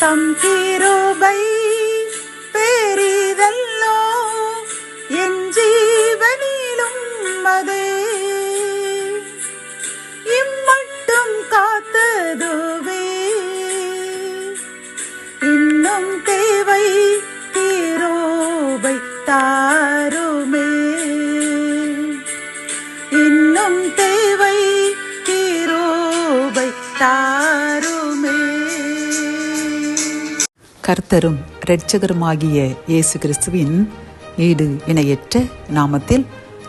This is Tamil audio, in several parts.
தம் கிருபை பெரிதல்லோ என் ஜீவனிலும் அதே இம்மட்டும் காத்ததுவே இன்னும் தேவை கிருபை தாருமே இன்னும் தேவை கிருபை தாருமே. கர்த்தரும் இரட்சகருமாகிய இயேசு கிறிஸ்துவின் ஈடு இணையற்ற நாமத்தில்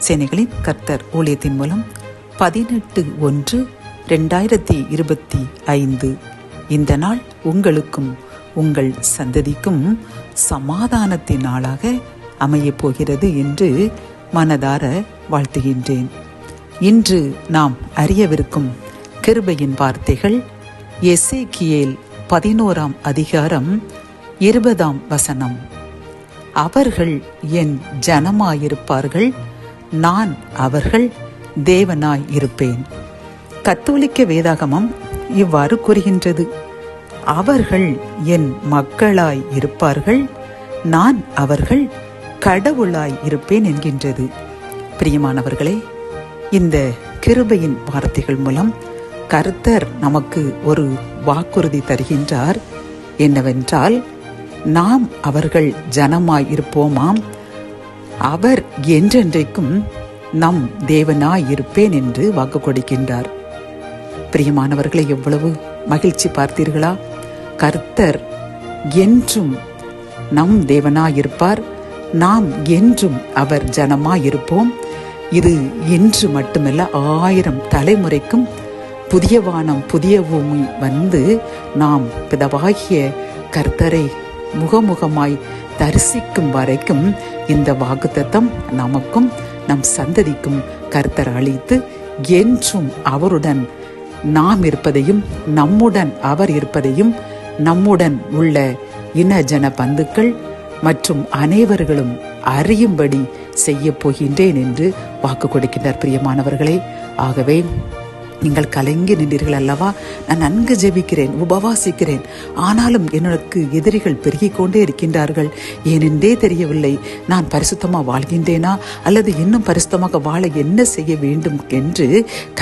சேனைகளின் கர்த்தர் ஊழியத்தின் மூலம் 18/1/2025 இந்த நாள் உங்களுக்கும் உங்கள் சந்ததிக்கும் சமாதானத்தின் நாளாக அமையப் போகிறது என்று மனதார வாழ்த்துகின்றேன். இன்று நாம் அறியவிருக்கும் கிருபையின் வார்த்தைகள் எசேக்கியேல் 11ஆம் அதிகாரம் 20ஆம் வசனம். அவர்கள் என் ஜனமாயிருப்பார்கள், நான் அவர்கள் தேவனாய் இருப்பேன். கத்தோலிக்க வேதாகமம் இவ்வாறு கூறுகின்றது. அவர்கள் என் மக்களாய் இருப்பார்கள், நான் அவர்கள் கடவுளாய் இருப்பேன் என்கின்றது. பிரியமானவர்களே, இந்த கிருபையின் வார்த்தைகள் மூலம் கர்த்தர் நமக்கு ஒரு வாக்குறுதி தருகின்றார். என்னவென்றால், நாம் அவர்கள் ஜனமாய் இருப்போமாம், அவர் என்றென்றைக்கும் நம் தேவனாய் இருப்பேன் என்று வாக்கு கொடுக்கின்றார். பிரியமானவர்களை, எவ்வளவு மகிழ்ச்சி பார்த்தீர்களா? கர்த்தர் என்றும் நம் தேவனாயிருப்பார், நாம் என்றும் அவர் ஜனமாயிருப்போம். இது இன்று மட்டுமல்ல, 1000 தலைமுறைக்கும் புதிய வானம் புதிய பூமி வந்து நாம் பிதாவாகிய கர்த்தரை முகமுகமாய் தரிசிக்கும் வரைக்கும் இந்த வாக்குத்தத்தம் நமக்கும் நம் சந்ததிக்கும் கர்த்தர் அளித்து என்றும் அவருடன் நாம் இருப்பதையும் நம்முடன் அவர் இருப்பதையும் நம்முடன் உள்ள இன ஜன பந்துக்கள் மற்றும் அனைவர்களும் அறியும்படி செய்ய போகின்றேன் என்று வாக்கு கொடுக்கின்றார். பிரியமானவர்களே, ஆகவே நீங்கள் கலங்கி நின்றீர்கள் அல்லவா? நான் நன்கு ஜெபிக்கிறேன், உபவாசிக்கிறேன், ஆனாலும் எனக்கு எதிரிகள் பெருகிக் கொண்டே இருக்கின்றார்கள், ஏனென்றே தெரியவில்லை. நான் பரிசுத்தமாக வாழ்கின்றேனா அல்லது இன்னும் பரிசுத்தமாக வாழ என்ன செய்ய வேண்டும் என்று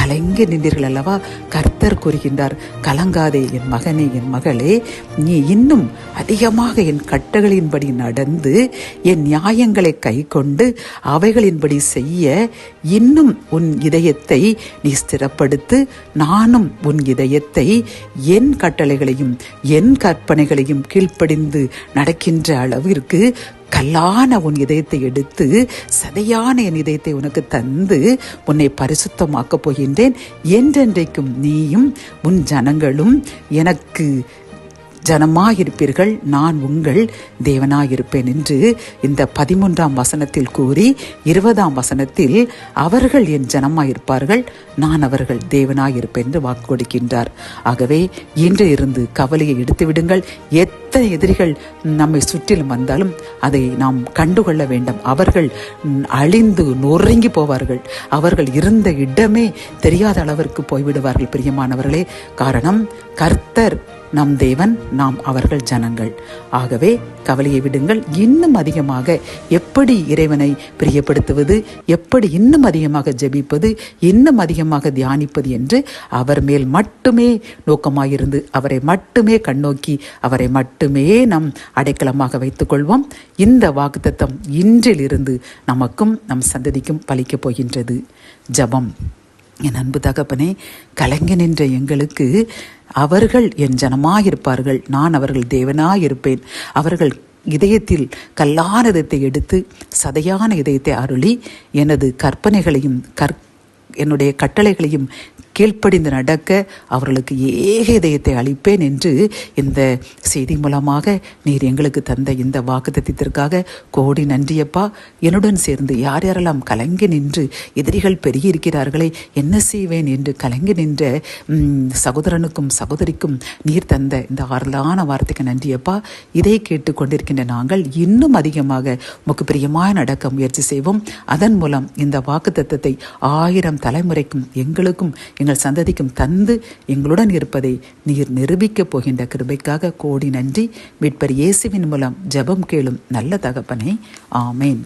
கலங்கி நின்றீர்கள் அல்லவா? கர்த்தர் கூறுகின்றார், கலங்காதே என் மகனே, என் மகளே, நீ இன்னும் அதிகமாக என் கட்டளையின்படி நடந்து என் நியாயங்களை கை கொண்டு அவைகளின்படி செய்ய இன்னும் உன் இதயத்தை நீ ஸ்திரப்படுத்த, நானும் உன் இதயத்தை என் கட்டளைகளையும் என் கற்பனைகளையும் கீழ்ப்படிந்து நடக்கின்ற அளவிற்கு கல்லான உன் இதயத்தை எடுத்து சதையான என் இதயத்தை உனக்கு தந்து உன்னை பரிசுத்தமாக்கப் போகின்றேன். என்றென்றைக்கும் நீயும் உன் ஜனங்களும் எனக்கு ஜனமாயிருப்பீர்கள், நான் உங்கள் தேவனாயிருப்பேன் என்று இந்த 13ஆம் வசனத்தில் கூறி 20ஆம் வசனத்தில் அவர்கள் என் ஜனமாயிருப்பார்கள், நான் அவர்கள் தேவனாயிருப்பேன் என்று வாக்கு கொடுக்கின்றார். ஆகவே இன்று இருந்து கவலையை எடுத்து விடுங்கள். எத்தனை எதிரிகள் நம்மை சுற்றிலும் வந்தாலும் அதை நாம் கண்டுகொள்ள வேண்டாம். அவர்கள் அழிந்து நொறுங்கி போவார்கள். அவர்கள் இருந்த இடமே தெரியாத அளவிற்கு போய்விடுவார்கள். பிரியமானவர்களே, காரணம் கர்த்தர் நம் தேவன், நாம் அவர்கள் ஜனங்கள். ஆகவே கவலையை விடுங்கள். இன்னும் அதிகமாக எப்படி இறைவனை பிரியப்படுத்துவது, எப்படி இன்னும் அதிகமாக ஜெபிப்பது, இன்னும் அதிகமாக தியானிப்பது என்று அவர் மேல் மட்டுமே நோக்கமாயிருந்து அவரை மட்டுமே கண்ணோக்கி அவரை மட்டுமே நம் அடைக்கலமாக வைத்துக் கொள்வோம். இந்த வாக்குத்தத்தம் இன்றிலிருந்து நமக்கும் நம் சந்ததிக்கும் பலிக்கப் போகின்றது. ஜெபம். என் அன்பு தகப்பனே, கலங்கி நின்ற எங்களுக்கு அவர்கள் என் ஜனமாயிருப்பார்கள், நான் அவர்கள் தேவனாயிருப்பேன். அவர்கள் இதயத்தில் கல்லான இதயத்தை எடுத்து சதையான இதயத்தை அருளி எனது கற்பனைகளையும் என்னுடைய கட்டளைகளையும் கீழ்ப்படிந்து நடக்க அவர்களுக்கு ஏக இதயத்தை அளிப்பேன் என்று இந்த செய்தி மூலமாக நீர் எங்களுக்கு தந்த இந்த வாக்குத்தத்தத்திற்காக கோடி நன்றியப்பா. என்னுடன் சேர்ந்து யார் யாரெல்லாம் கலங்கி நின்று எதிரிகள் பெருகியிருக்கிறார்களே, என்ன செய்வேன் என்று கலங்கி நின்ற சகோதரனுக்கும் சகோதரிக்கும் நீர் தந்த இந்த ஆறுதலான வார்த்தைக்கு நன்றியப்பா. இதை கேட்டு கொண்டிருக்கின்ற நாங்கள் இன்னும் அதிகமாக உமக்கு பிரியமாய் நடக்க முயற்சி செய்வோம். அதன் மூலம் இந்த வாக்குத்தத்தத்தை 1000 தலைமுறைக்கும் எங்களுக்கும் எங்கள் சந்ததிக்கும் தந்து எங்களுடன் இருப்பதை நீர் நிரூபிக்கப் போகின்ற கிருபைக்காக கோடி நன்றி. மீட்பர் இயேசுவின் மூலம் ஜெபம் கேளும் நல்ல தகப்பனே, ஆமேன்.